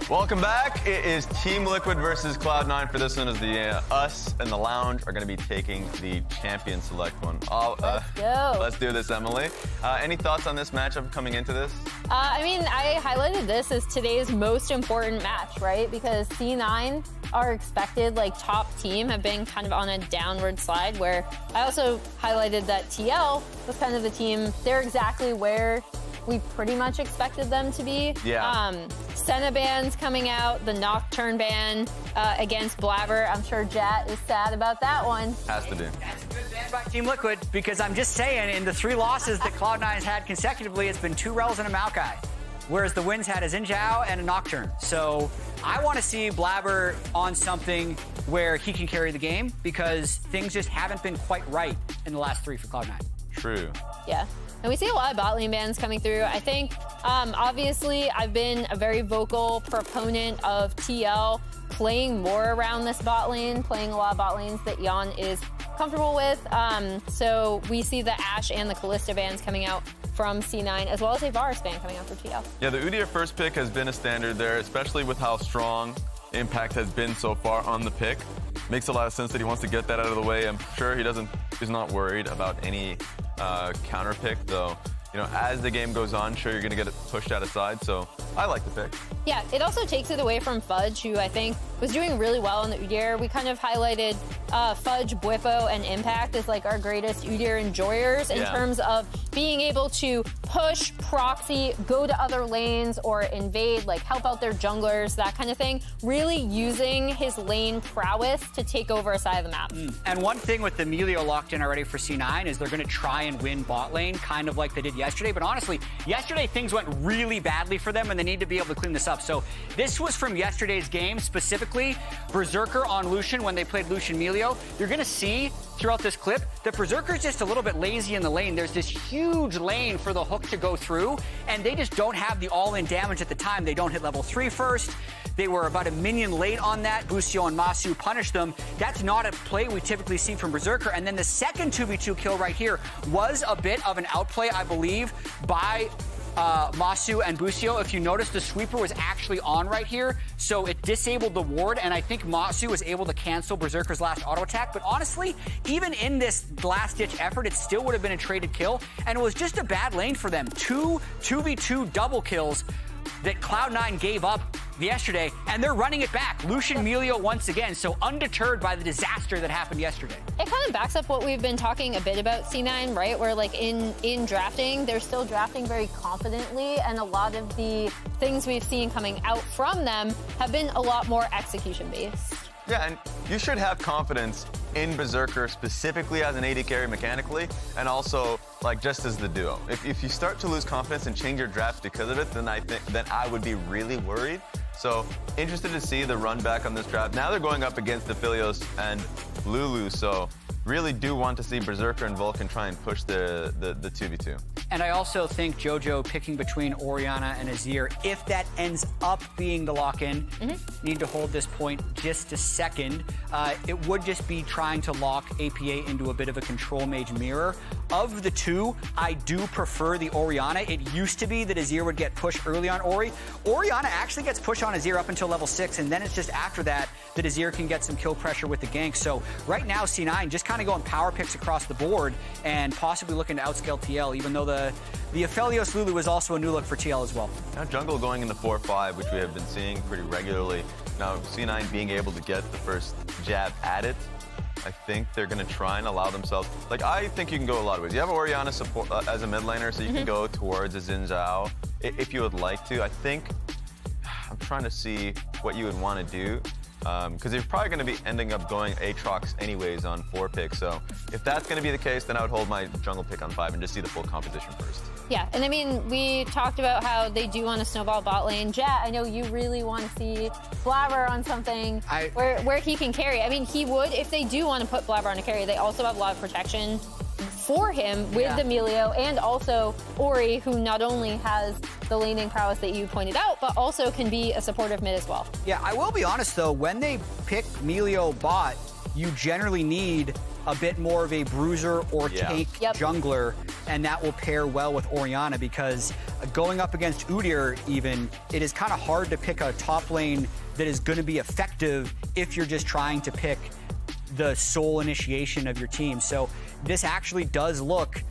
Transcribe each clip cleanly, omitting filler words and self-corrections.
Welcome back. It is Team Liquid versus Cloud9 for this one, as the us and the lounge are going to be taking the champion select one. Let's go. Let's do this, Emily. Any thoughts on this matchup coming into this? I mean, I highlighted this as today's most important match, right? Because C9 are expected, like, top team, have been kind of on a downward slide, where I also highlighted that TL was kind of the team. They're exactly where we pretty much expected them to be. Yeah. Senna ban's coming out, the Nocturne ban against Blaber. I'm sure Jat is sad about that one. Has to be. That's a good ban by Team Liquid, because I'm just saying, in the 3 losses that Cloud9's had consecutively, it's been 2 Rels and a Maokai, whereas the wins had a Xin Zhao and a Nocturne. So I want to see Blaber on something where he can carry the game, because things just haven't been quite right in the last 3 for Cloud9. True. Yeah. And we see a lot of bot lane bans coming through. I think, obviously, I've been a very vocal proponent of TL playing more around this bot lane, playing a lot of bot lanes that Yeon is comfortable with. So we see the Ashe and the Kalista bans coming out from C9, as well as a Varus ban coming out for TL. Yeah, the Udyr first pick has been a standard there, especially with how strong Impact has been so far on the pick. Makes a lot of sense that he wants to get that out of the way. I'm sure he's not worried about any counter pick, though. You know, as the game goes on, sure, you're going to get it pushed out of side, so I like the pick. Yeah, it also takes it away from Fudge, who I think was doing really well in the Udyr. We kind of highlighted Fudge, Bwipo, and Impact as like our greatest Udyr enjoyers in terms of being able to push, proxy, go to other lanes, or invade, like help out their junglers, that kind of thing. Really using his lane prowess to take over a side of the map. And one thing with the Milio locked in already for C9 is they're going to try and win bot lane, kind of like they did yesterday. But honestly, yesterday things went really badly for them, and they need to be able to clean this up. So this was from yesterday's game, specifically Berserker on Lucian when they played Lucian Milio. You're going to see throughout this clip that Berserker's just a little bit lazy in the lane. There's this huge lane for the hook to go through, and they just don't have the all-in damage at the time. They don't hit level 3 first. They were about a minion late on that. Busio and Masu punished them. That's not a play we typically see from Berserker. And then the second 2v2 kill right here was a bit of an outplay, I believe, by Masu and Busio. If you notice, the sweeper was actually on right here, so it disabled the ward, and I think Masu was able to cancel Berserker's last auto attack. But honestly, even in this last-ditch effort, it still would have been a traded kill, and it was just a bad lane for them. 2v2 double kills that Cloud9 gave up yesterday, and they're running it back. Lucian Milio once again, so undeterred by the disaster that happened yesterday. It kind of backs up what we've been talking a bit about C9, right? Where like in drafting, they're still drafting very confidently, and a lot of the things we've seen coming out from them have been a lot more execution based. Yeah, and you should have confidence in Berserker specifically as an AD carry mechanically, and also like just as the duo. If you start to lose confidence and change your draft because of it, then I would be really worried. So interested to see the run back on this draft. Now they're going up against Aphelios and Lulu, so really do want to see Berserker and VULCAN try and push the 2v2. And I also think JoJo picking between Orianna and Azael, if that ends up being the lock-in, need to hold this point just a second. It would just be trying to lock APA into a bit of a control mage mirror. Of the two, I do prefer the Orianna. It used to be that Azael would get pushed early on Ori. Orianna actually gets pushed on Azael up until level 6, and then it's just after that that Azael can get some kill pressure with the gank. So right now, C9 just kind of going power picks across the board and possibly looking to outscale TL, even though the Aphelios Lulu is also a new look for TL as well. Now jungle going in the 4-5, which we have been seeing pretty regularly. Now C9 being able to get the first jab at it, I think they're going to try and allow themselves. Like, I think you can go a lot of ways. You have Orianna support as a mid laner, so you can go towards a Xin Zhao if you would like to. I think I'm trying to see what you would want to do. Because you're probably going to be ending up going Aatrox anyways on 4 picks. So if that's going to be the case, then I would hold my jungle pick on 5 and just see the full composition first. Yeah, and I mean, we talked about how they do want to snowball bot lane. Jet, I know you really want to see Blaber on something where he can carry. I mean, he would, if they do want to put Blaber on a carry, they also have a lot of protection for him with the Milio, and also Ori, who not only has the laning prowess that you pointed out, but also can be a supportive mid as well. Yeah, I will be honest though, when they pick Milio bot, you generally need a bit more of a bruiser or tank jungler, and that will pair well with Orianna, because going up against Udyr even, it is kind of hard to pick a top lane that is going to be effective if you're just trying to pick the sole initiation of your team. So this actually does look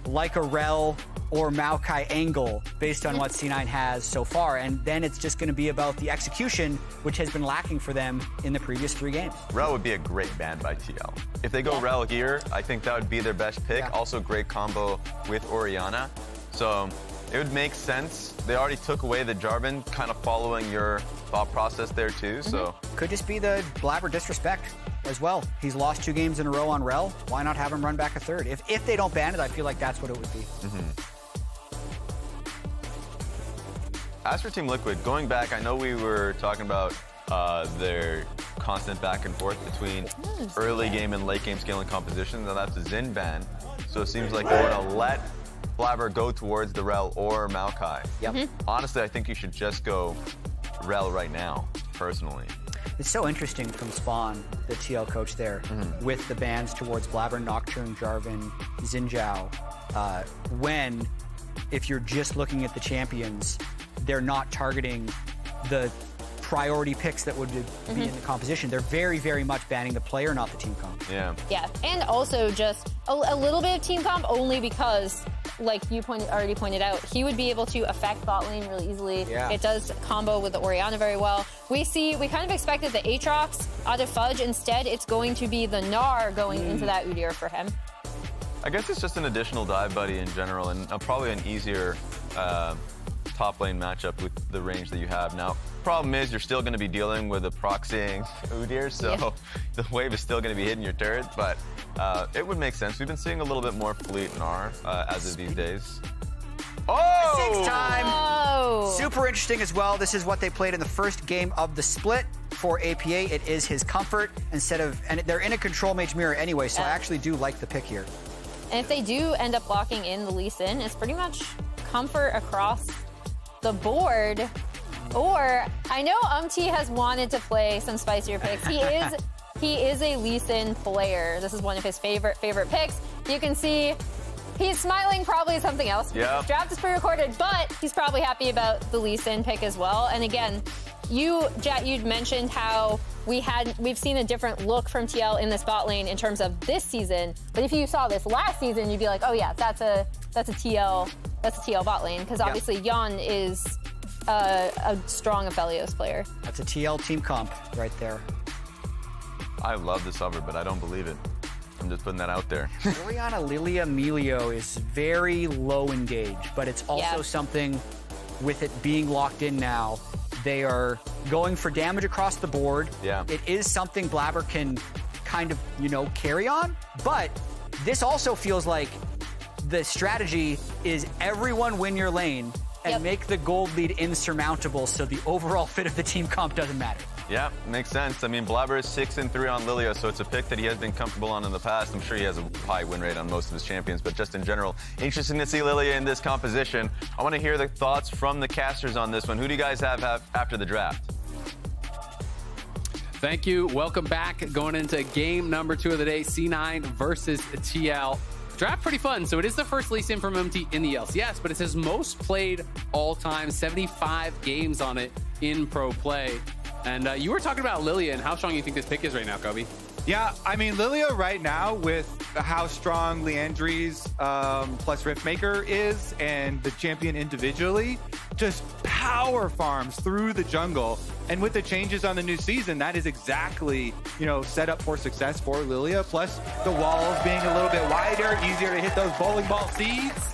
like a Rel or Maokai angle based on what C9 has so far, and then it's just going to be about the execution, which has been lacking for them in the previous 3 games. Rel would be a great ban by TL. If they go Rel here, I think that would be their best pick. Also great combo with Orianna. So it would make sense. They already took away the Jarvan, kind of following your thought process there too. So could just be the Blaber disrespect as well. He's lost 2 games in a row on Rel. Why not have him run back a 3rd? If they don't ban it, I feel like that's what it would be. As for Team Liquid, going back, I know we were talking about their constant back and forth between early game and late game scaling composition. Now that's a Xin ban, so it seems like they want to let Blaber go towards the Rel or Maokai. Honestly, I think you should just go Rel right now, personally. It's so interesting from Spawn, the TL coach there, with the bans towards Blaber, Nocturne, Jarvan, Xin Zhao, when, if you're just looking at the champions, they're not targeting the priority picks that would be in the composition. They're very, very much banning the player, not the team comp. Yeah, and also just a little bit of team comp only because, like you already pointed out, he would be able to affect bot lane really easily. It does combo with the Orianna very well. We kind of expected the Aatrox out of Fudge. Instead, it's going to be the Gnar going into that Udyr for him. I guess it's just an additional dive buddy in general, and probably an easier top lane matchup with the range that you have. Now, problem is you're still going to be dealing with a proxying Udyr, so the wave is still going to be hitting your turret, but it would make sense. We've been seeing a little bit more fleet Gnar as of these days. Ziggs time! Super interesting as well. This is what they played in the first game of the split for APA. It is his comfort and they're in a control mage mirror anyway, so I actually do like the pick here. And if they do end up locking in the Lee Sin, it's pretty much comfort across the board. Or I know UmTi has wanted to play some spicier picks. He is a Lee Sin player. This is one of his favorite picks. You can see he's smiling probably at something else. This draft is pre-recorded, but he's probably happy about the Lee Sin pick as well. And again, you'd mentioned how we've seen a different look from TL in this bot lane in terms of this season. But if you saw this last season, you'd be like, oh yeah, that's a TL bot lane, because obviously Yeon is a strong Aphelios player. That's a TL team comp right there. I love this over, but I don't believe it. I'm just putting that out there. Orianna, Lillia, Milio is very low engaged, but it's also something with it being locked in now. They are going for damage across the board. It is something Blaber can kind of, carry on, but this also feels like the strategy is everyone win your lane and make the gold lead insurmountable, so the overall fit of the team comp doesn't matter. Yeah, makes sense. I mean, Blaber is 6-3 on Lillia, so it's a pick that he has been comfortable on in the past. I'm sure he has a high win rate on most of his champions, but just in general, interesting to see Lillia in this composition. I want to hear the thoughts from the casters on this one. Who do you guys have after the draft? Thank you. Welcome back. Going into game number 2 of the day, C9 versus TL. Draft pretty fun. So it is the first Lee Sin from UmTi in the LCS, but it's his most played all time, 75 games on it in pro play. And you were talking about Lillia and how strong you think this pick is right now, Kobe. Yeah, I mean, Lillia right now, with how strong Leandri's plus Riftmaker is and the champion individually, just power farms through the jungle. And with the changes on the new season, that is exactly, set up for success for Lillia. Plus the walls being a little bit wider, easier to hit those bowling ball seeds.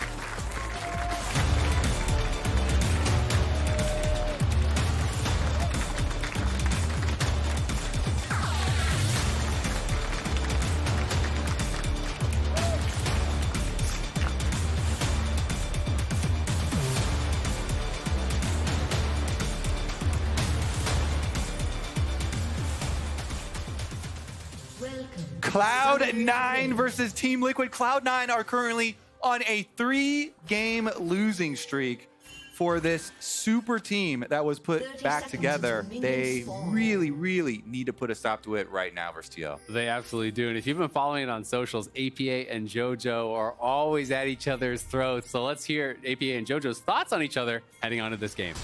Cloud9 versus Team Liquid. Cloud9 are currently on a 3-game losing streak for this super team that was put back together, they really, really need to put a stop to it right now versus TL. They absolutely do. And if you've been following it on socials, APA and JoJo are always at each other's throats. So let's hear APA and JoJo's thoughts on each other heading on to this game.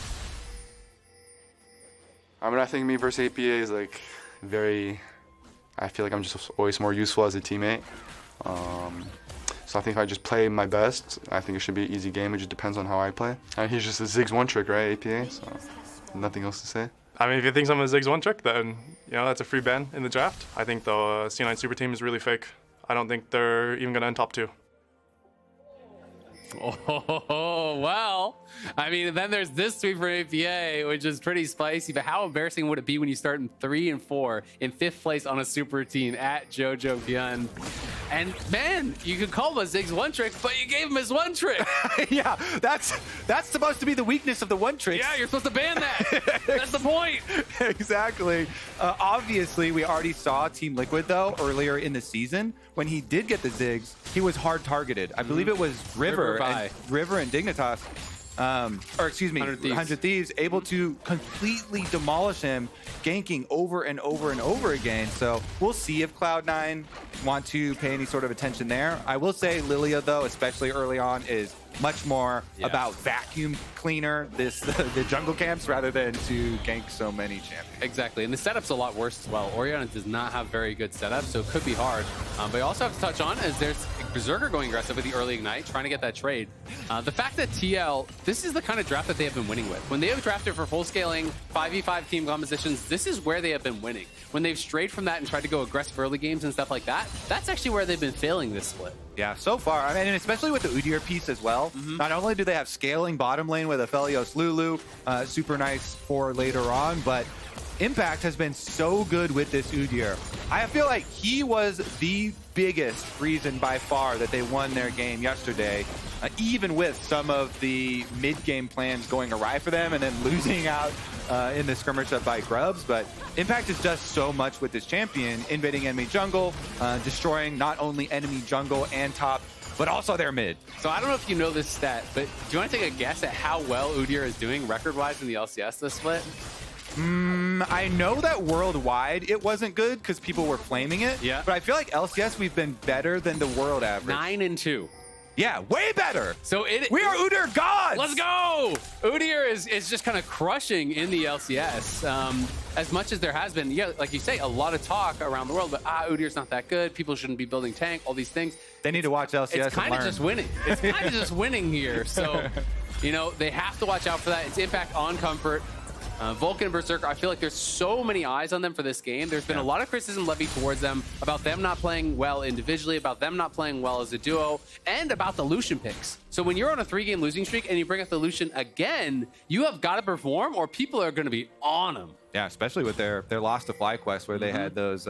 I mean, I think me versus APA is like I feel like I'm just always more useful as a teammate. So I think if I just play my best, I think it should be an easy game. It just depends on how I play. He's just a Ziggs one trick, right, APA? So nothing else to say. I mean, if you think I'm a Ziggs one trick, then that's a free ban in the draft. I think the C9 super team is really fake. I don't think they're even gonna end top 2. Oh, well, I mean, then there's this tweet for APA, which is pretty spicy, but how embarrassing would it be when you start in 3 and 4 in 5th place on a super team at jojopyne? And man, you could call him a Ziggs one trick, but you gave him his one trick. Yeah, that's supposed to be the weakness of the one trick. Yeah, you're supposed to ban that. That's the point. Exactly. Obviously, we already saw Team Liquid, though, earlier in the season. When he did get the Ziggs, he was hard targeted. I believe it was River and Dignitas, or excuse me, 100 Thieves, able to completely demolish him, ganking over and over and over again. So we'll see if Cloud9 want to pay any sort of attention there. I will say Lillia, though, especially early on, is much more about vacuum cleaner the jungle camps rather than to gank so many champions. Exactly, and the setup's a lot worse as well. Orianna does not have very good setup, so it could be hard. But you also have to touch on is there's Berserker going aggressive with the early ignite, trying to get that trade. The fact that TL, this is the kind of draft that they have been winning with. When they have drafted for full scaling 5v5 team compositions, this is where they have been winning. When they've strayed from that and tried to go aggressive early games and stuff like that, that's actually where they've been failing this split. Yeah, so far. I mean, and especially with the Udyr piece as well. Not only do they have scaling bottom lane with Aphelios Lulu, super nice for later on, but Impact has been so good with this Udyr. I feel like he was the biggest reason by far that they won their game yesterday, even with some of the mid-game plans going awry for them and then losing out in the skirmish up by Grubs. But Impact is just so much with this champion, invading enemy jungle, destroying not only enemy jungle and top, but also their mid. So I don't know if you know this stat, but do you want to take a guess at how well Udyr is doing record-wise in the LCS this split? I know that worldwide it wasn't good because people were flaming it. Yeah. But I feel like LCS we've been better than the world average. 9-2. Yeah, way better. So we are Udyr gods. Let's go. Udyr is just kind of crushing in the LCS. As much as there has been, yeah, like you say, a lot of talk around the world, but Udyr's not that good. People shouldn't be building tank, all these things. They need to watch LCS. It's kind of just winning. It's kind of just winning here. So, they have to watch out for that. It's Impact on Comfort. VULCAN and Berserker, I feel like there's so many eyes on them for this game. There's been a lot of criticism levied towards them about them not playing well individually, about them not playing well as a duo, and about the Lucian picks. So when you're on a 3-game losing streak and you bring up the Lucian again, you have got to perform or people are going to be on them. Yeah, especially with their Lost to Fly quest where they had those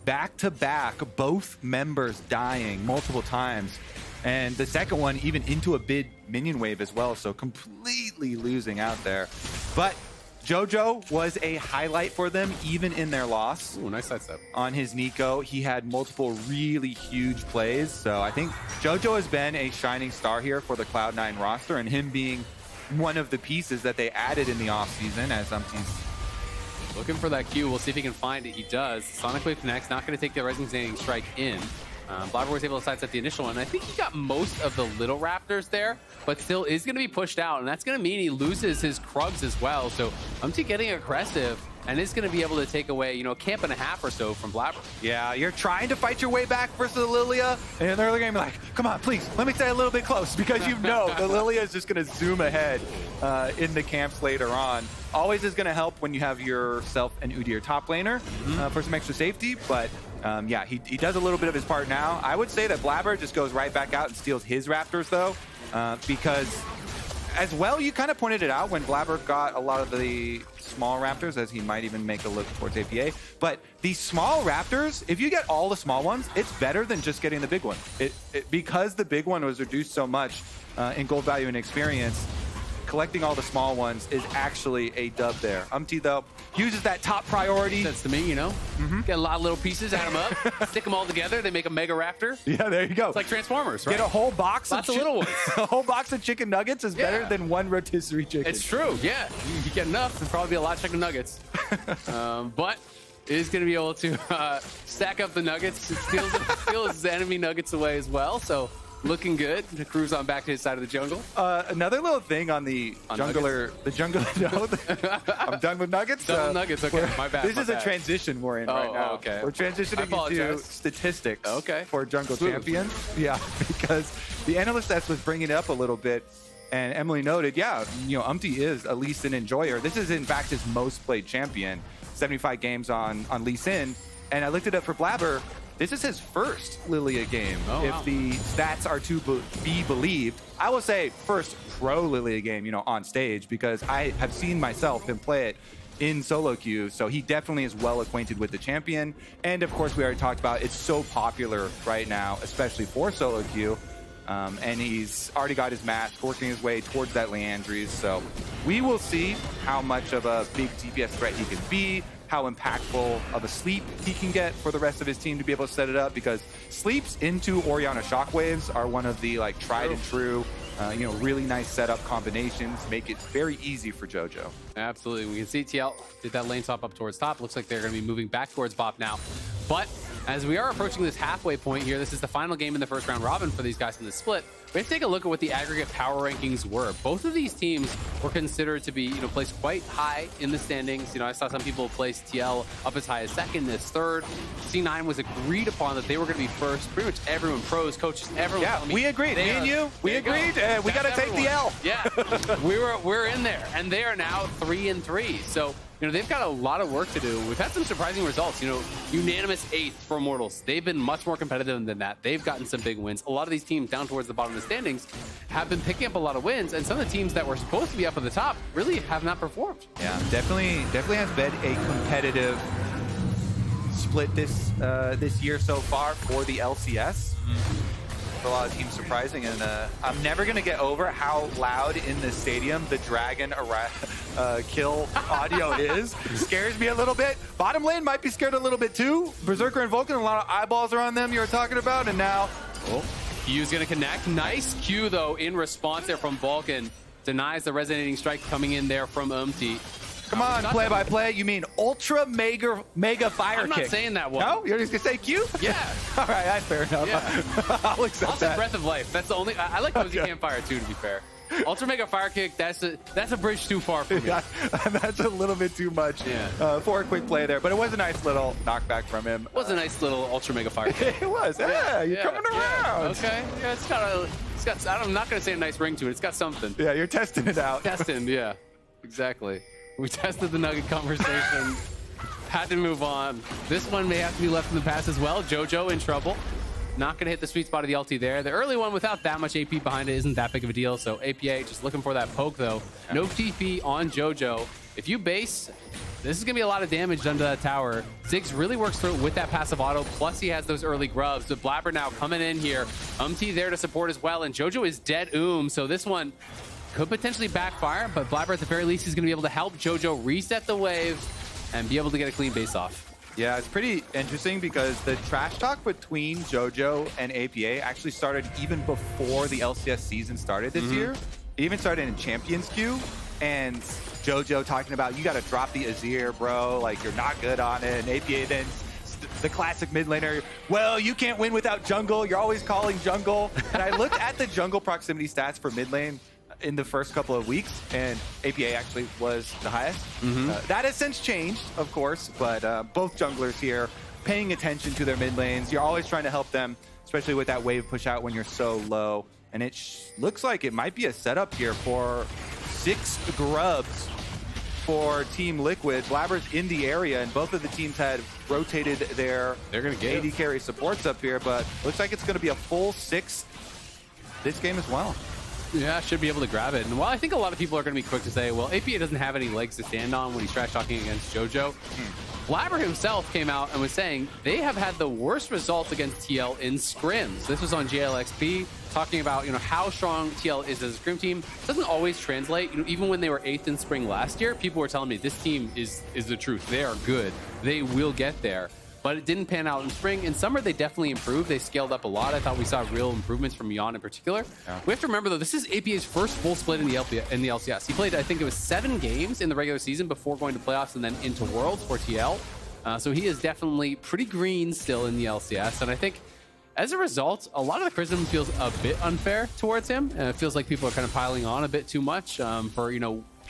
back-to-back, both members dying multiple times. And the second one even into a big minion wave as well, so completely losing out there. But JoJo was a highlight for them, even in their loss. Ooh, nice sidestep. On his Nico, he had multiple really huge plays. So I think JoJo has been a shining star here for the Cloud9 roster, and him being one of the pieces that they added in the offseason as UmTi's looking for that Q. We'll see if he can find it. He does. Sonic Wave connects, not going to take the Resonating Strike in. Blaber was able to sidestep the initial one. And I think he got most of the little Raptors there, but still is going to be pushed out. And that's going to mean he loses his Krugs as well. So UmTi getting aggressive and is going to be able to take away, a camp and a half or so from Blaber. Yeah, you're trying to fight your way back versus the Lillia, and they're looking like, come on, please, let me stay a little bit close, because the Lillia is just going to zoom ahead in the camps later on. Always is going to help when you have yourself an Udyr top laner for some extra safety, but yeah, he does a little bit of his part now. I would say that Blaber just goes right back out and steals his Raptors, though, because as well, you kind of pointed it out when Blaber got a lot of the small Raptors, as he might even make a look towards APA. But these small Raptors, if you get all the small ones, it's better than just getting the big one. Because the big one was reduced so much in gold value and experience, collecting all the small ones is actually a dub there. UmTi, though, uses that top priority. That's to me, you know? Get a lot of little pieces, add them up, stick them all together, they make a mega raptor. Yeah, there you go. It's like Transformers, right? Get a whole box Lots of little ones. A whole box of chicken nuggets is better than one rotisserie chicken. It's true, yeah. You get enough, there'll probably be a lot of chicken nuggets. But it is going to be able to stack up the nuggets. It steals his enemy nuggets away as well, so looking good to cruise on back to his side of the jungle. Another little thing on the jungler, I'm done with nuggets. Done with nuggets, okay, my bad. This is a transition we're in right now. Okay. We're transitioning into statistics for jungle champions. Yeah, because the analyst that was bringing it up a little bit, and Emily noted, yeah, you know, UmTi is at least an enjoyer. This is in fact his most played champion, 75 games on Lee Sin, and I looked it up for Blaber. This is his first Lillia game, if the stats are to be believed. I will say first pro Lillia game, you know, on stage, because I have seen myself him play it in solo queue, so he definitely is well acquainted with the champion. And of course, we already talked about it's so popular right now, especially for solo queue. And he's already got his mask, working his way towards that Liandry's. So we will see how much of a big DPS threat he can be, how impactful of a sleep he can get for the rest of his team to be able to set it up, because sleeps into Orianna shockwaves are one of the like tried and true, you know, really nice setup combinations, make it very easy for JoJo. Absolutely. We can see TL did that lane swap up towards top. Looks like they're going to be moving back towards bot now. But as we are approaching this halfway point here, this is the final game in the first round robin for these guys in the split. We have to take a look at what the aggregate power rankings were. Both of these teams were considered to be, you know, placed quite high in the standings. You know, I saw some people place TL up as high as second, as third. C9 was agreed upon that they were going to be first. Pretty much everyone, pros, coaches, everyone. Yeah, we agreed. Me and you, we agreed. We got to take the L. Yeah, we're in there, and they are now 3-3. So, you know, they've got a lot of work to do. We've had some surprising results. You know, unanimous 8th for Immortals. They've been much more competitive than that. They've gotten some big wins. A lot of these teams down towards the bottom of the standings have been picking up a lot of wins, and some of the teams that were supposed to be up at the top really have not performed. Yeah, definitely has been a competitive split this year so far for the LCS. A lot of teams surprising, and I'm never gonna get over how loud in the stadium the dragon kill audio is. Scares me a little bit. Bottom lane might be scared a little bit too. Berserker and VULCAN, a lot of eyeballs are on them you were talking about, and now Q's gonna connect. Nice Q though in response there from VULCAN. Denies the resonating strike coming in there from UmTi. Come on, play-by-play. You mean ultra mega fire kick? I'm not saying that one. No? You're just going to say Q? Yeah. All right, that's fair enough. Yeah. I'll accept that. Breath of Life. That's the only... I like those you can't fire too, to be fair. Ultra mega fire kick, that's a bridge too far for me. Yeah, that's a little bit too much for a quick play there, but it was a nice little knockback from him. It was a nice little ultra mega fire kick. It was. Yeah, you're coming around. Okay. Yeah, it's got I'm not going to say a nice ring to it. It's got something. Yeah, you're testing it out. Testing, yeah. Exactly. We tested the nugget conversation. Had to move on. This one may have to be left in the past as well. JoJo in trouble. Not going to hit the sweet spot of the ulti there. The early one without that much AP behind it isn't that big of a deal. So APA just looking for that poke though. No TP on JoJo. If you base, this is going to be a lot of damage done to that tower. Ziggs really works through it with that passive auto. Plus he has those early grubs. The Blaber now coming in here. UmTi there to support as well. And JoJo is dead So this one could potentially backfire, but Blaber at the very least is going to be able to help JoJo reset the wave and be able to get a clean base off. Yeah, it's pretty interesting because the trash talk between JoJo and APA actually started even before the LCS season started this year. It even started in Champions Queue, and JoJo talking about, you got to drop the Azael, bro, like you're not good on it, and APA then the classic mid laner, well, you can't win without jungle, you're always calling jungle. And I looked at the jungle proximity stats for mid lane in the first couple of weeks, and APA actually was the highest. That has since changed, of course, but both junglers here paying attention to their mid lanes. You're always trying to help them, especially with that wave push out when you're so low. And it looks like it might be a setup here for 6 grubs for Team Liquid. Blaber's in the area, and both of the teams had rotated their AD carry supports up here, but looks like it's going to be a full 6 this game as well. Yeah, should be able to grab it. And while I think a lot of people are going to be quick to say, well, APA doesn't have any legs to stand on when he's trash talking against JoJo, Blaber himself came out and was saying they have had the worst results against TL in scrims. This was on JLXP, talking about how strong TL is as a scrim team. It doesn't always translate. Even when they were 8th in spring last year, people were telling me this team is the truth. They are good. They will get there. But it didn't pan out in spring. In summer, they definitely improved. They scaled up a lot. I thought we saw real improvements from Yeon in particular. Yeah. We have to remember, though, this is APA's first full split in the LCS. He played, I think it was 7 games in the regular season before going to playoffs and then into Worlds for TL. So he is definitely pretty green still in the LCS. And I think as a result, a lot of the criticism feels a bit unfair towards him. And it feels like people are kind of piling on a bit too much for,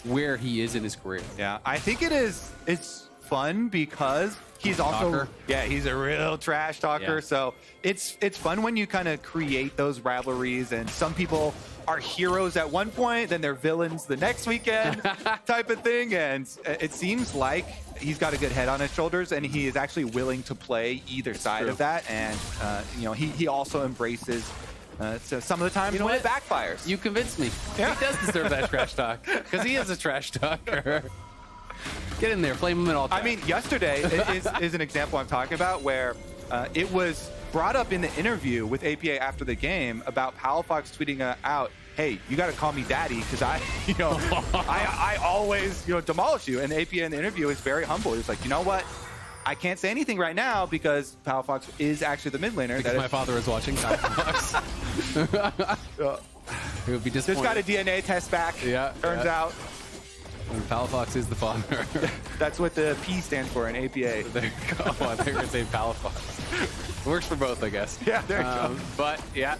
where he is in his career. Yeah, I think it's fun because he's also he's a real trash talker. So it's fun when you kind of create those rivalries, and some people are heroes at one point, then they're villains the next weekend type of thing. And it seems like he's got a good head on his shoulders, and he is actually willing to play either side of that. And he also embraces so some of the times when it backfires. You convinced me. Yeah. He does deserve that trash talk because he is a trash talker. Get in there, flame him in all time. I mean, yesterday is an example I'm talking about where it was brought up in the interview with APA after the game about Palafox tweeting out, "Hey, you got to call me daddy because I always demolish you." And APA in the interview is very humble. He's like, "You know what? I can't say anything right now because Palafox is actually the mid laner." Because my father is watching Palafox. He would be disappointed. Just got a DNA test back. Yeah. Turns out. And Palafox is the father. That's what the P stands for in APA. There you go. I think we're going to say Palafox. Works for both, I guess. Yeah, there you go. But, yeah,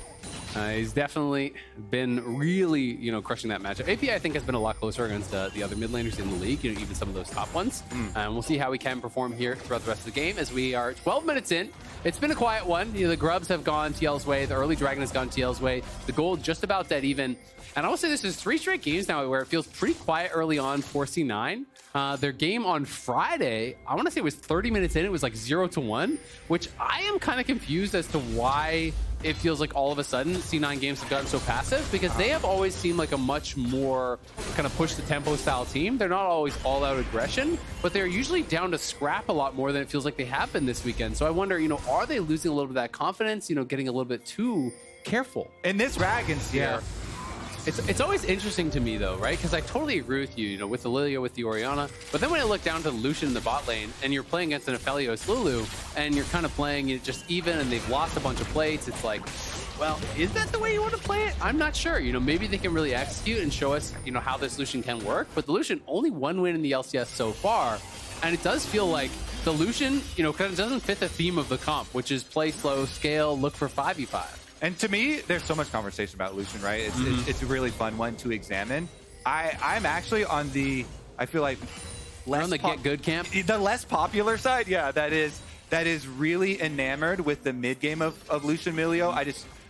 he's definitely been really, crushing that matchup. APA, I think, has been a lot closer against the other mid laners in the league, even some of those top ones. And we'll see how we can perform here throughout the rest of the game as we are 12 minutes in. It's been a quiet one. The Grubs have gone TL's way. The early Dragon has gone TL's way. The Gold just about dead even. And I will say this is 3 straight games now where it feels pretty quiet early on for C9. Their game on Friday, I want to say it was 30 minutes in. It was like 0-1, which I am kind of confused as to why it feels like all of a sudden C9 games have gotten so passive, because they have always seemed like a much more kind of push the tempo style team. They're not always all out aggression, but they're usually down to scrap a lot more than it feels like they have been this weekend. So I wonder, are they losing a little bit of that confidence, getting a little bit too careful? In this Dragons here. It's always interesting to me, though, right? Because I totally agree with you, with the Lillia, with the Orianna. But then when I look down to the Lucian in the bot lane, and you're playing against an Aphelios Lulu, and you're kind of playing it just even, and they've lost a bunch of plates, it's like, well, is that the way you want to play it? I'm not sure. Maybe they can really execute and show us, how this Lucian can work. But the Lucian, only 1 win in the LCS so far. And it does feel like the Lucian, kind of doesn't fit the theme of the comp, which is play slow, scale, look for 5v5. And to me, there's so much conversation about Lucian, right? It's a really fun one to examine. I'm actually on the, I feel like, less on the get good camp, the less popular side. Yeah, that is really enamored with the mid game of Lucian Milio.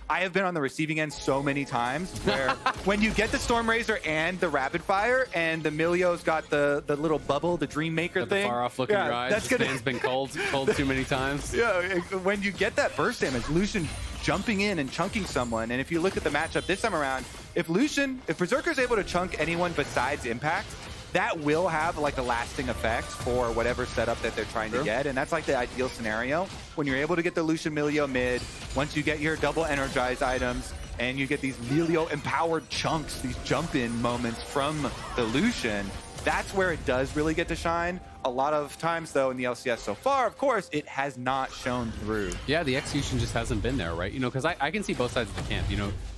I have been on the receiving end so many times where when you get the Stormrazor and the Rapid Fire, and the Milio's got the little bubble, the Dream Maker thing. The far off looking eyes. That's this man's been cold too many times. Yeah, when you get that burst damage, Lucian jumping in and chunking someone. And if you look at the matchup this time around, if Berserker's able to chunk anyone besides Impact, that will have like a lasting effect for whatever setup that they're trying to get. And that's like the ideal scenario when you're able to get the Lucian Milio mid. Once you get your double energized items and you get these Milio empowered chunks, these jump in moments from the Lucian, that's where it does really get to shine. A lot of times, though, in the LCS so far, of course, it has not shown through. Yeah, the execution just hasn't been there, right? Because I can see both sides of the camp.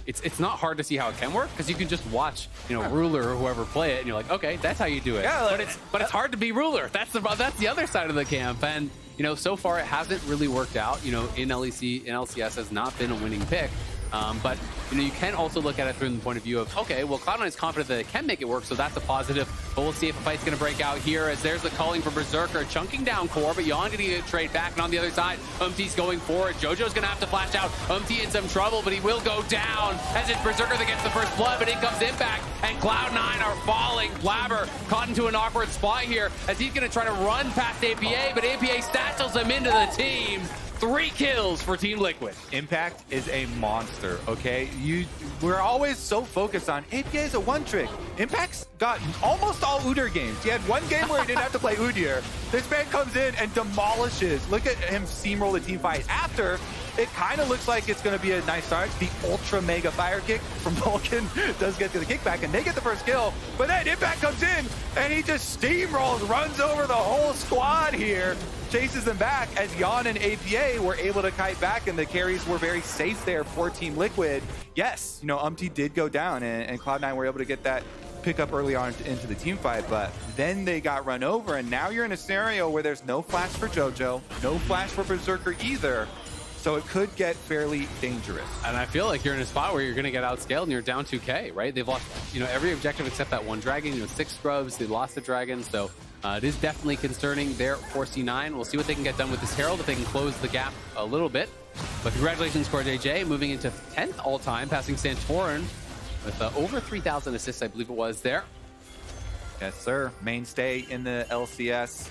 It's not hard to see how it can work because you can just watch, Ruler or whoever play it, and you're like, okay, that's how you do it. Yeah, but it's hard to be Ruler. That's the other side of the camp, and so far it hasn't really worked out. In LCS has not been a winning pick. But you can also look at it from the point of view of, okay, well, Cloud9 is confident that it can make it work, so that's a positive. But we'll see if a fight's going to break out here, as there's the calling for Berserker, chunking down Core, but Yeon going to get a trade back, and on the other side, UmTi's going for it. JoJo's going to have to flash out. UmTi in some trouble, but he will go down, as it's Berserker that gets the first blood, but in comes Impact, and Cloud9 are falling. Blaber caught into an awkward spot here, as he's going to try to run past APA, but APA satchels him into the team. 3 kills for Team Liquid. Impact is a monster, okay? We're always so focused on APA is a one trick. Impact's got almost all Udyr games. He had one game where he didn't have to play Udyr. This man comes in and demolishes. Look at him steamroll the team fight. After, it kind of looks like it's going to be a nice start. The ultra mega fire kick from VULCAN does get to the kickback, and they get the first kill. But then Impact comes in, and he just steamrolls, runs over the whole squad here, chases them back as Yeon and APA were able to kite back, and the carries were very safe there for Team Liquid. Yes, you know, UmTi did go down, and Cloud9 were able to get that pick up early on into the team fight, but then they got run over, and now you're in a scenario where there's no flash for JoJo, no flash for Berserker either. So it could get fairly dangerous. And I feel like you're in a spot where you're going to get outscaled and you're down 2K, right? They've lost, you know, every objective except that one dragon, you know, 6 scrubs. They lost the dragon. So it is definitely concerning there for C9. We'll see what they can get done with this Herald, if they can close the gap a little bit. But congratulations, CoreJJ, moving into 10th all-time, passing Santorin with over 3,000 assists, I believe it was there. Yes, sir. Mainstay in the LCS.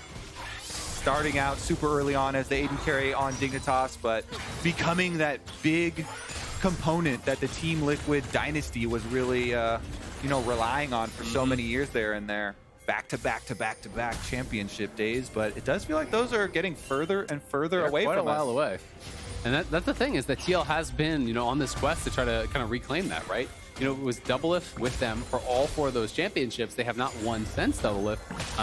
Starting out super early on as the AD carry on Dignitas, but becoming that big component that the Team Liquid dynasty was really, you know, relying on for so many years there in their back-to-back championship days. But it does feel like those are getting further and further away from us. Quite a while away. And that's the thing, is that TL has been, you know, on this quest to try to kind of reclaim that, right? You know, it was Doublelift with them for all 4 of those championships. They have not won since Doublelift.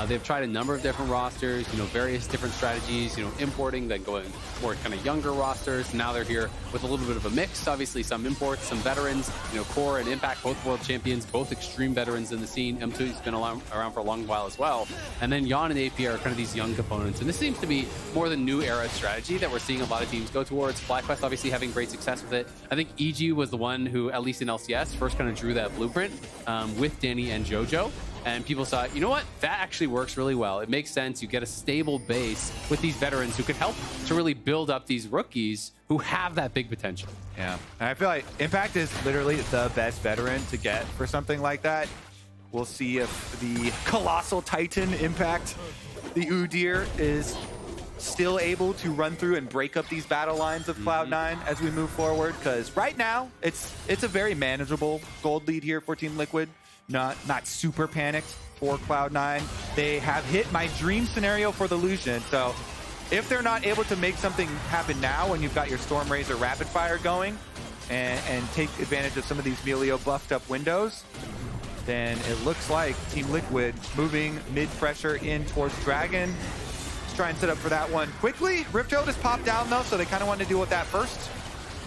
They've tried a number of different rosters, you know, various different strategies, you know, importing, then going for kind of younger rosters. Now they're here with a little bit of a mix. Obviously, some imports, some veterans, you know, Core and Impact, both world champions, both extreme veterans in the scene. UmTi's been around for a long while as well. And then Yeon and AP are kind of these young components. And this seems to be more the new era strategy that we're seeing a lot of teams go towards. FlyQuest obviously having great success with it. I think EG was the one who, at least in LCS, first kind of drew that blueprint with Danny and JoJo. And people saw, you know what, that actually works really well. It makes sense. You get a stable base with these veterans who could help to really build up these rookies who have that big potential. Yeah, and I feel like Impact is literally the best veteran to get for something like that. We'll see if the Colossal Titan Impact, the Udyr, is still able to run through and break up these battle lines of Cloud9 as we move forward, because right now it's a very manageable gold lead here for Team Liquid. Not super panicked for Cloud9. They have hit my dream scenario for the Lucian, so if they're not able to make something happen now when you've got your Stormrazor rapid fire going and take advantage of some of these Milio buffed up windows, then it looks like Team Liquid moving mid pressure in towards Dragon. Let's try and set up for that one quickly. Riptail just popped down though, so they kind of want to deal with that first.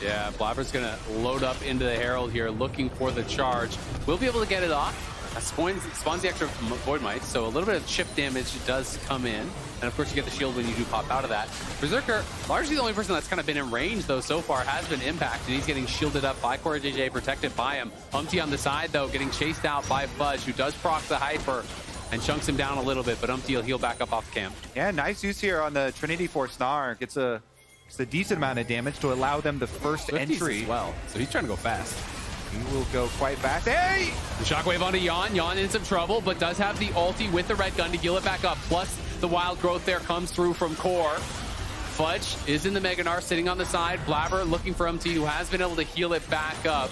Yeah, Blaber's going to load up into the Herald here, looking for the charge. We'll be able to get it off. Spawns the extra Void Might, so a little bit of chip damage does come in. And of course, you get the shield when you do pop out of that. Berserker, largely the only person that's kind of been in range, though, so far has been Impact, and he's getting shielded up by CoreJJ, protected by him. UmTi on the side, though, getting chased out by Fudge, who does proc the Hyper and chunks him down a little bit, but UmTi will heal back up off the camp. Yeah, nice use here on the Trinity Force Gnar. Gets a decent amount of damage to allow them the first entry. As well, so he's trying to go fast. He will go quite fast. Hey! The shockwave onto Yeon. Yeon in some trouble, but does have the ulti with the red gun to heal it back up. Plus, the wild growth there comes through from Core. Fudge is in the Mega Gnar, sitting on the side. Blaber looking for UmTi, who has been able to heal it back up.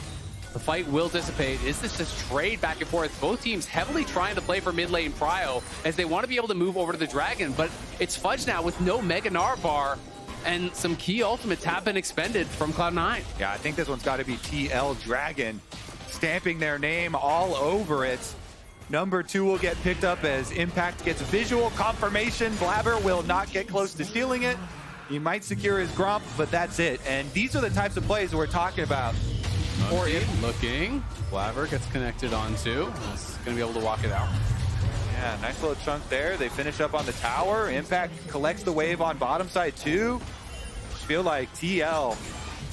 The fight will dissipate. Is this just trade back and forth? Both teams heavily trying to play for mid lane prio as they want to be able to move over to the Dragon, but it's Fudge now with no Mega Gnar bar. And some key ultimates have been expended from Cloud9. Yeah, I think this one's got to be TL Dragon, stamping their name all over it. Number 2 will get picked up as Impact gets visual confirmation. Blaber will not get close to stealing it. He might secure his Gromp, but that's it. And these are the types of plays we're talking about. Looking. Blaber gets connected onto. He's going to be able to walk it out. Yeah, nice little chunk there. They finish up on the tower. Impact collects the wave on bottom side too. I feel like TL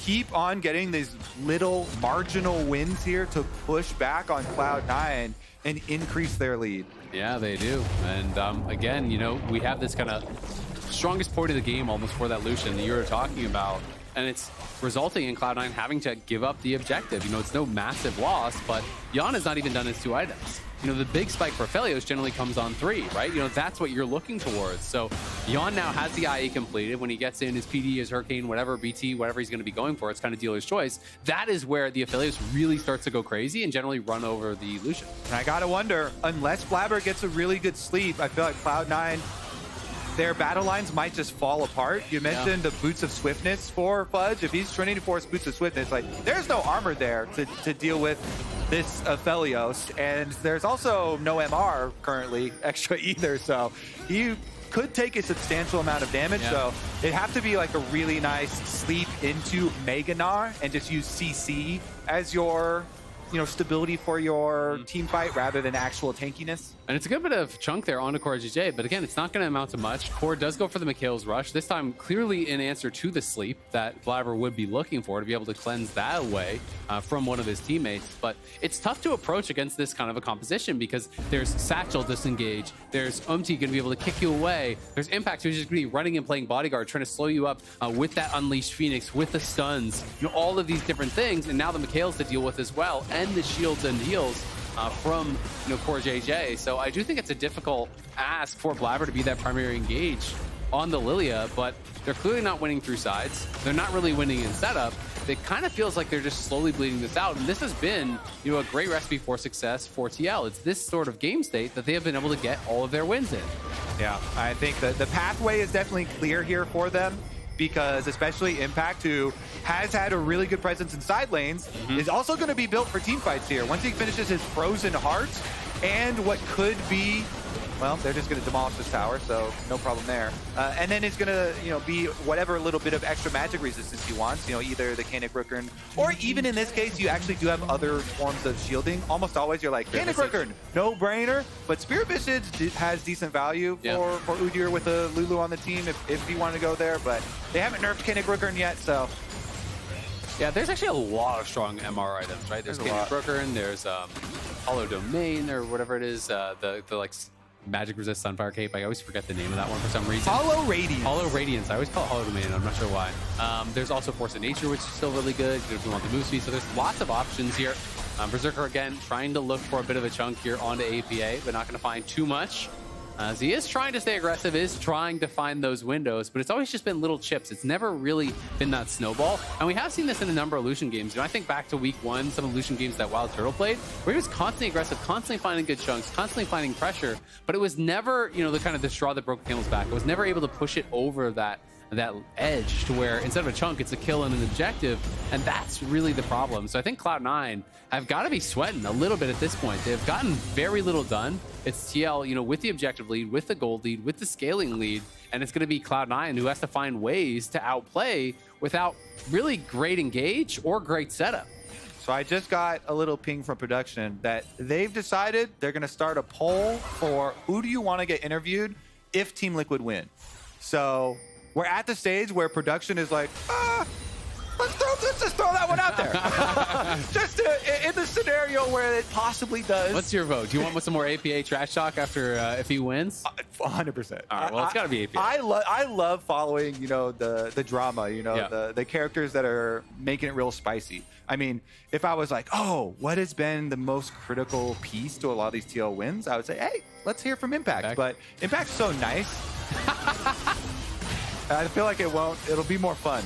keep on getting these little marginal wins here to push back on Cloud9 and increase their lead. Yeah, they do. And again, you know, we have this kind of strongest point of the game almost for that Lucian that you were talking about. and it's resulting in Cloud9 having to give up the objective. You know, it's no massive loss, but Yeon has not even done his 2 items. You know, the big spike for Aphelios generally comes on 3, right? You know, that's what you're looking towards. So Yeon now has the IE completed. When he gets in his PD, his Hurricane, whatever, BT, whatever he's going to be going for, it's kind of dealer's choice. That is where the Aphelios really starts to go crazy and generally run over the Lucian. And I gotta wonder, unless Blaber gets a really good sleep, I feel like Cloud9, their battle lines might just fall apart. You mentioned the Boots of Swiftness for Fudge. If he's trying to force Boots of Swiftness, like, there's no armor there to deal with this Aphelios, and there's also no MR currently extra either, so he could take a substantial amount of damage. So it'd have to be like a really nice sleep into Gnar and just use CC as your, you know, stability for your team fight rather than actual tankiness. And it's a good bit of chunk there onto CoreJJ, but again, it's not going to amount to much. Core does go for the Mikhail's Rush, this time clearly in answer to the sleep that Blaber would be looking for to be able to cleanse that away from one of his teammates. But it's tough to approach against this kind of a composition because there's Satchel disengage, there's UmTi going to be able to kick you away, there's Impact who's just going to be running and playing bodyguard, trying to slow you up with that Unleashed Phoenix, with the stuns, you know, all of these different things, and now the Mikhail's to deal with as well, and the shields and heals from, you know, CoreJJ. So I do think it's a difficult ask for Blaber to be that primary engage on the Lillia, but they're clearly not winning through sides. They're not really winning in setup. It kind of feels like they're just slowly bleeding this out, and this has been, you know, a great recipe for success for TL. It's this sort of game state that they have been able to get all of their wins in. Yeah, I think that the pathway is definitely clear here for them, because especially Impact, who has had a really good presence in side lanes, is also going to be built for team fights here. Once he finishes his Frozen Heart and what could be, well, they're just going to demolish this tower, so no problem there. And then it's going to, you know, be whatever little bit of extra magic resistance he wants, you know, either the Canic Rookrun, or even in this case, you actually do have other forms of shielding. Almost always you're like, Canic Rookrun, no brainer, but Spirit Visage has decent value for Udyr with a Lulu on the team if he wanted to go there, but they haven't nerfed Canic Rookrun yet, so. Yeah, there's actually a lot of strong MR items, right? There's Canic Rookrun, there's Hollow Domain, or whatever it is, the like magic resist Sunfire Cape. I always forget the name of that one for some reason. Hollow Radiance. Hollow Radiance. I always call it Hollow Domain. I'm not sure why. There's also Force of Nature, which is still really good if you want the move speed. So there's lots of options here. Berserker, again, trying to look for a bit of a chunk here onto APA, but not going to find too much. As he is trying to stay aggressive, is trying to find those windows, but it's always just been little chips. It's never really been that snowball. And we have seen this in a number of Lucian games. You know, I think back to week 1, some of the Lucian games that Wild Turtle played, where he was constantly aggressive, constantly finding good chunks, constantly finding pressure, but it was never, you know, the kind of the straw that broke the camel's back. It was never able to push it over that edge to where instead of a chunk, it's a kill and an objective, and that's really the problem. So I think Cloud9 have got to be sweating a little bit at this point. They've gotten very little done. It's TL, you know, with the objective lead, with the gold lead, with the scaling lead, and it's going to be Cloud9 who has to find ways to outplay without really great engage or great setup. So I just got a little ping from production that they've decided they're going to start a poll for who do you want to get interviewed if Team Liquid win. So we're at the stage where production is like, let's just throw that one out there. Just in the scenario where it possibly does. What's your vote? Do you want some more APA trash talk after if he wins? 100%. All right, well, it's got to be APA. I love following, you know, the drama, you know, the characters that are making it real spicy. I mean, if I was like, oh, what has been the most critical piece to a lot of these TL wins? I would say, hey, let's hear from Impact. But Impact's so nice. I feel like it'll be more fun.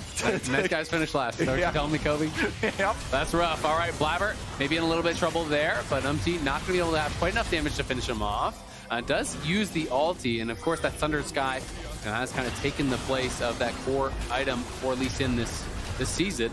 Nice guys finish last. Don't you tell me, Kobe? Yep. That's rough. All right, Blaber, maybe in a little bit of trouble there, but UmTi not going to be able to have quite enough damage to finish him off. Does use the ulti, and of course that Thunder Sky has kind of taken the place of that core item, or at least in this season.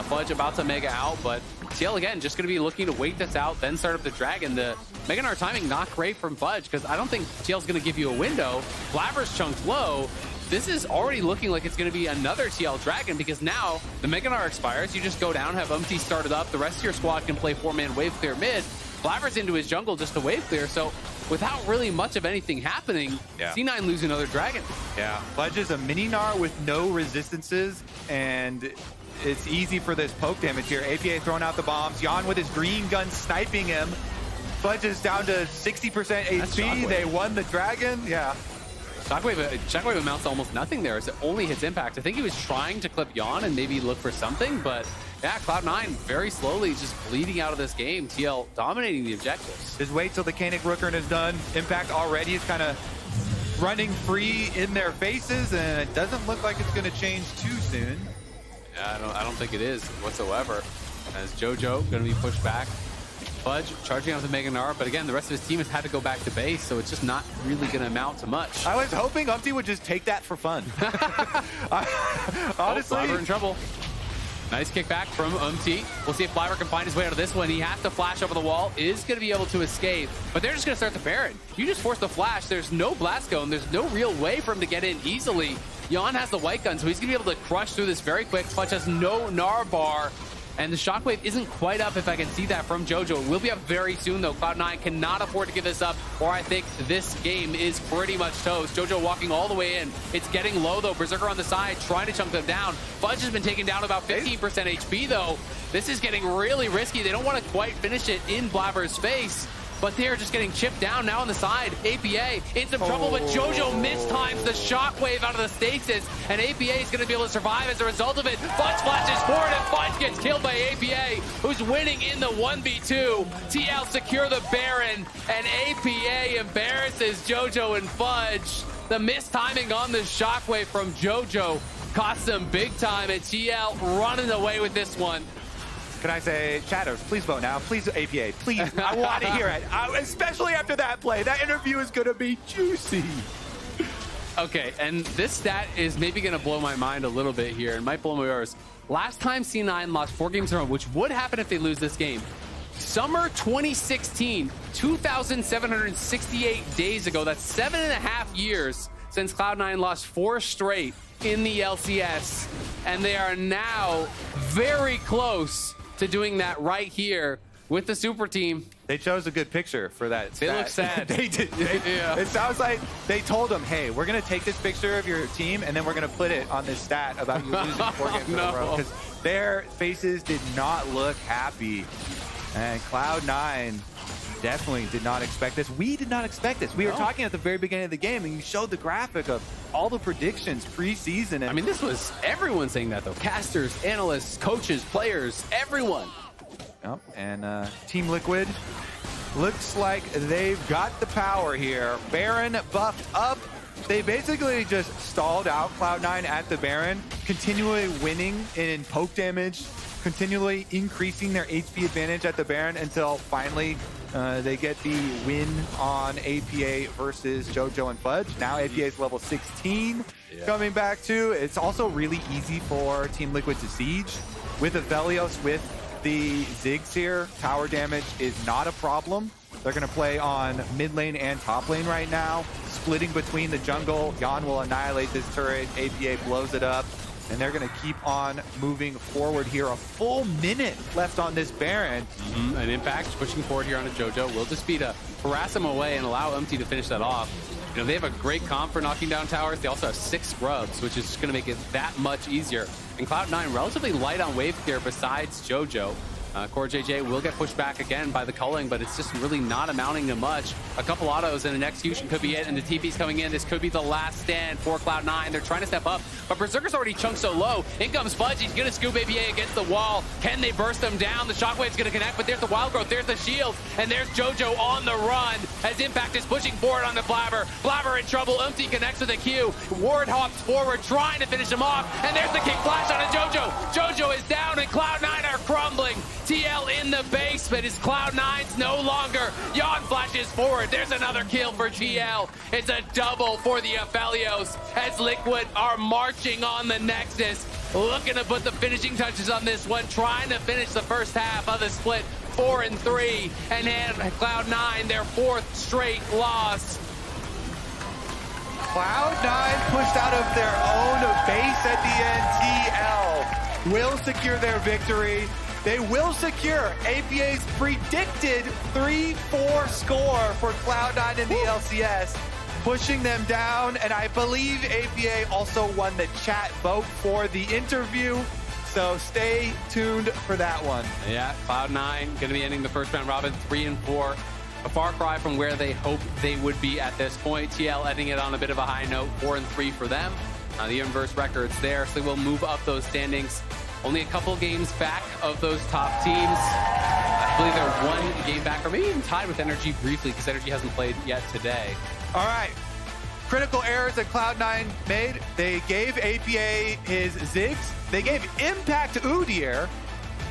Fudge about to mega out, but TL again just going to be looking to wait this out, then start up the dragon. The Gnar timing not great from Fudge, because I don't think TL's going to give you a window. Blaber's chunked low. This is already looking like it's going to be another TL Dragon, because now the Gnar expires. You just go down, have UmTi started up. The rest of your squad can play 4-man wave clear mid. Blaber's into his jungle just to wave clear. So without really much of anything happening, C9 lose another Dragon. Yeah, Fudge is a mini Gnar with no resistances, and it's easy for this poke damage here. APA throwing out the bombs. Yeon with his green gun sniping him. Fudge is down to 60% HP. They won the Dragon. Yeah. Shockwave amounts to almost nothing there as it only hits impact. I think he was trying to clip Yeon and maybe look for something, but yeah, Cloud9 very slowly just bleeding out of this game. TL dominating the objectives. Just wait till the Koenig Rookerin is done. Impact already is kind of running free in their faces, and it doesn't look like it's going to change too soon. Yeah, I don't think it is whatsoever. As JoJo going to be pushed back. Fudge charging out the Gnar, but again, the rest of his team has had to go back to base, so it's just not really going to amount to much. I was hoping UmTi would just take that for fun. Honestly. Blaber in trouble. Nice kickback from UmTi. We'll see if Blaber can find his way out of this one. He has to flash over the wall, is going to be able to escape, but they're just going to start the Baron. You just force the flash. There's no blast cone. There's no real way for him to get in easily. Yeon has the white gun, so he's going to be able to crush through this very quick. Fudge has no Gnar bar. And the Shockwave isn't quite up, if I can see that from JoJo. It will be up very soon, though. Cloud9 cannot afford to give this up, or I think this game is pretty much toast. JoJo walking all the way in. It's getting low, though. Berserker on the side, trying to chunk them down. Fudge has been taken down about 15% HP, though. This is getting really risky. They don't want to quite finish it in Blaber's face, but they're just getting chipped down now on the side. APA in some trouble, but JoJo mistimes the Shockwave out of the stasis, and APA is going to be able to survive as a result of it. Fudge flashes forward, and Fudge gets killed by APA, who's winning in the 1v2. TL secure the Baron, and APA embarrasses JoJo and Fudge. The mistiming on the Shockwave from JoJo costs them big time, and TL running away with this one. Can I say, chatters, please vote now. Please, APA, please. I want to hear it. Especially after that play. That interview is going to be juicy. Okay, and this stat is maybe going to blow my mind a little bit here. It might blow my yours. Last time C9 lost 4 games in a row, which would happen if they lose this game. Summer 2016, 2,768 days ago. That's 7.5 years since Cloud9 lost 4 straight in the LCS. And they are now very close to doing that right here with the super team. They chose a good picture for that stat. They look sad. They did. Yeah. It sounds like they told them, hey, we're going to take this picture of your team and then we're going to put it on this stat about you losing 4 games in a row. Because their faces did not look happy. And Cloud9 definitely did not expect this. We did not expect this. We were talking at the very beginning of the game, and you showed the graphic of all the predictions preseason. And I mean, this was everyone saying that, though. Casters, analysts, coaches, players, everyone. Yep. And Team Liquid looks like they've got the power here. Baron buffed up. They basically just stalled out Cloud9 at the Baron, continually winning in poke damage, continually increasing their HP advantage at the Baron until finally they get the win on APA versus JoJo and Fudge. Now APA is level 16 coming back too. It's also really easy for Team Liquid to siege. With Aphelios, with the Ziggs here, tower damage is not a problem. They're going to play on mid lane and top lane right now, splitting between the jungle. Yeon will annihilate this turret. APA blows it up. And they're going to keep on moving forward here. A full minute left on this Baron. An impact pushing forward here on a JoJo. Will Despita harass him away and allow UmTi to finish that off. You know, they have a great comp for knocking down towers. They also have 6 scrubs, which is going to make it that much easier. And Cloud9 relatively light on wave here besides JoJo. CoreJJ will get pushed back again by the culling, but it's just really not amounting to much. A couple autos and an execution could be it, and the TP's coming in. This could be the last stand for Cloud9. They're trying to step up, but Berserker's already chunked so low. In comes Fudge. He's going to scoop APA against the wall. Can they burst them down? The Shockwave's going to connect, but there's the Wild Growth. There's the shield, and there's JoJo on the run as Impact is pushing forward on the Blaber. Blaber in trouble. UmTi connects with a Q. Ward hops forward, trying to finish him off, and there's the kick flash on a JoJo. JoJo is down, and Cloud9 are crumbling. TL in the base, but his Cloud9's no longer. Yeon flashes forward. There's another kill for TL. It's a double for the Aphelios as Liquid are marching on the Nexus, looking to put the finishing touches on this one, trying to finish the first half of the split 4-3 and hand Cloud9 their 4th straight loss. Cloud9 pushed out of their own base at the end. TL will secure their victory. They will secure APA's predicted 3-4 score for Cloud9 in the LCS, pushing them down. And I believe APA also won the chat vote for the interview. So stay tuned for that one. Yeah, Cloud9 going to be ending the first round robin 3-4. a far cry from where they hoped they would be at this point. TL ending it on a bit of a high note, 4-3 for them. The inverse record's there, so they will move up those standings. Only a couple games back of those top teams. I believe they're one game back, or maybe even tied with Energy briefly, because Energy hasn't played yet today. All right. Critical errors that Cloud9 made. They gave APA his Ziggs. They gave Impact to Udyr.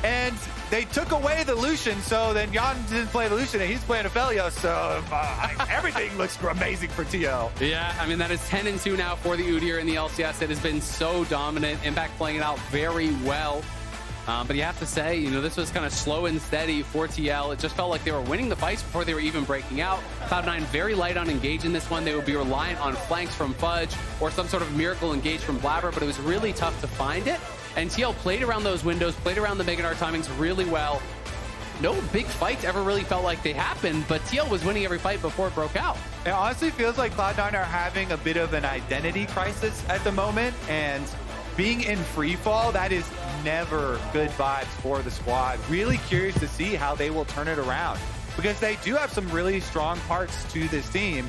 And they took away the Lucian, so then Yeon didn't play the Lucian, and he's playing Aphelios, so everything looks amazing for TL. Yeah, I mean, that is 10-2 now for the Udyr in the LCS. It has been so dominant. Impact playing it out very well. But you have to say, you know, this was kind of slow and steady for TL. It just felt like they were winning the fights before they were even breaking out. Cloud9 very light on engage in this one. They would be reliant on flanks from Fudge or some sort of miracle engage from Blaber, but it was really tough to find it. And TL played around those windows, played around the Gnar timings really well. No big fights ever really felt like they happened, but TL was winning every fight before it broke out. It honestly feels like Cloud9 are having a bit of an identity crisis at the moment, and being in free fall, that is never good vibes for the squad. Really curious to see how they will turn it around, because they do have some really strong parts to this team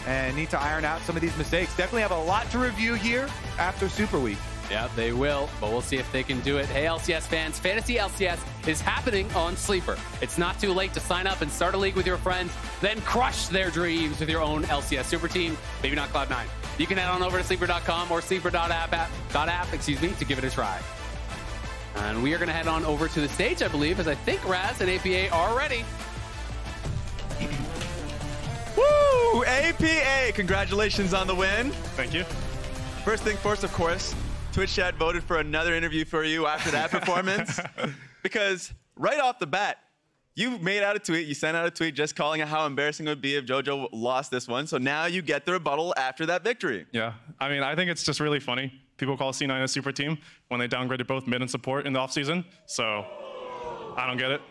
and need to iron out some of these mistakes. Definitely have a lot to review here after Super Week. Yeah, they will, but we'll see if they can do it. Hey, LCS fans, Fantasy LCS is happening on Sleeper. It's not too late to sign up and start a league with your friends, then crush their dreams with your own LCS super team, maybe not Cloud9. You can head on over to sleeper.com or sleeper.app to give it a try. And we are going to head on over to the stage, I believe, as I think Raz and APA are ready. Woo! APA, congratulations on the win. Thank you. First thing first, of course, Twitch chat voted for another interview for you after that performance. Because right off the bat, you made out a tweet, you sent out a tweet just calling it how embarrassing it would be if JoJo lost this one. So now you get the rebuttal after that victory. Yeah, I mean, I think it's just really funny. People call C9 a super team when they downgraded both mid and support in the offseason. So I don't get it.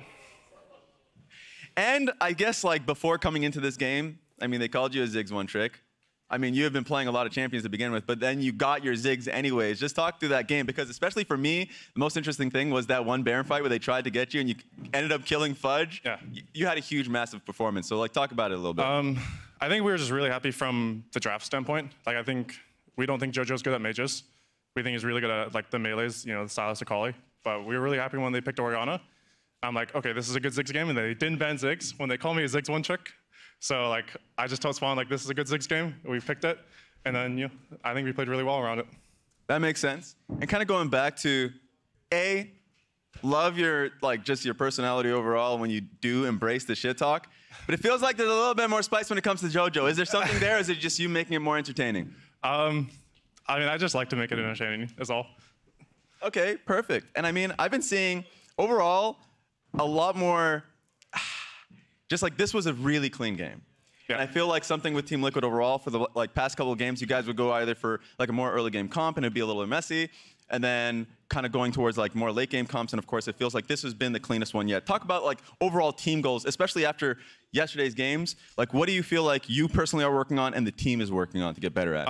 And I guess like before coming into this game, I mean, they called you a Ziggs one trick. I mean, you have been playing a lot of champions to begin with, but then you got your Ziggs anyways. Just talk through that game, because especially for me, the most interesting thing was that one Baron fight where they tried to get you and you ended up killing Fudge. Yeah. You had a huge, massive performance. So like, talk about it a little bit. I think we were just really happy from the draft standpoint. Like, I think we don't think JoJo's good at mages. We think he's really good at like the melees, you know, the Silas Akali. But we were really happy when they picked Orianna. I'm like, okay, this is a good Ziggs game, and they didn't ban Ziggs when they call me a Ziggs one trick. So like, I just told Spawn like, this is a good Ziggs game. We picked it, and then you know, I think we played really well around it. That makes sense. And kind of going back to, love your like just your personality overall when you do embrace the shit talk. But it feels like there's a little bit more spice when it comes to JoJo. Is there something there, or is it just you making it more entertaining? I mean, I just like to make it entertaining, is all. Okay, perfect. And I mean, I've been seeing overall a lot more. Just like this was a really clean game. Yeah. And I feel like something with Team Liquid overall for the like past couple of games, you guys would go either for like a more early game comp and it'd be a little bit messy, and then kind of going towards like more late game comps. And of course, it feels like this has been the cleanest one yet. Talk about like overall team goals, especially after yesterday's games. Like, what do you feel like you personally are working on and the team is working on to get better at?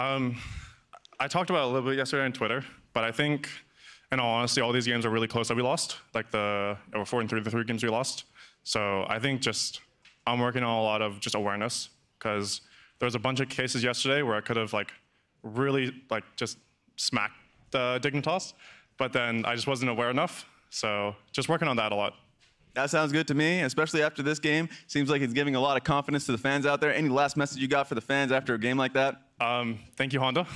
I talked about it a little bit yesterday on Twitter, but I think, in all honesty, all these games are really close that we lost. Like the 4-3, the 3 games we lost. So I think just I'm working on a lot of just awareness, because there was a bunch of cases yesterday where I could have like really like just smacked Dignitas, but then I just wasn't aware enough. So just working on that a lot. That sounds good to me, especially after this game. Seems like it's giving a lot of confidence to the fans out there. Any last message you got for the fans after a game like that? Thank you, Honda.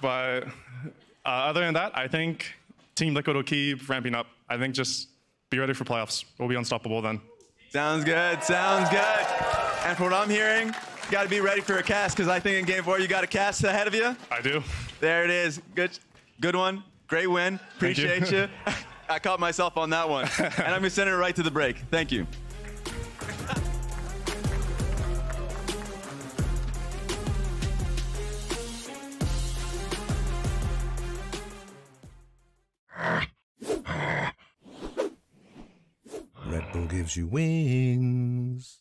But other than that, I think Team Liquid will keep ramping up. I think just be ready for playoffs. We'll be unstoppable then. Sounds good. Sounds good. And from what I'm hearing, you got to be ready for a cast, because I think in Game 4 you got a cast ahead of you. I do. There it is. Good one. Great win. Appreciate you. I caught myself on that one. And I'm going to send it right to the break. Thank you. Red Bull gives you wings.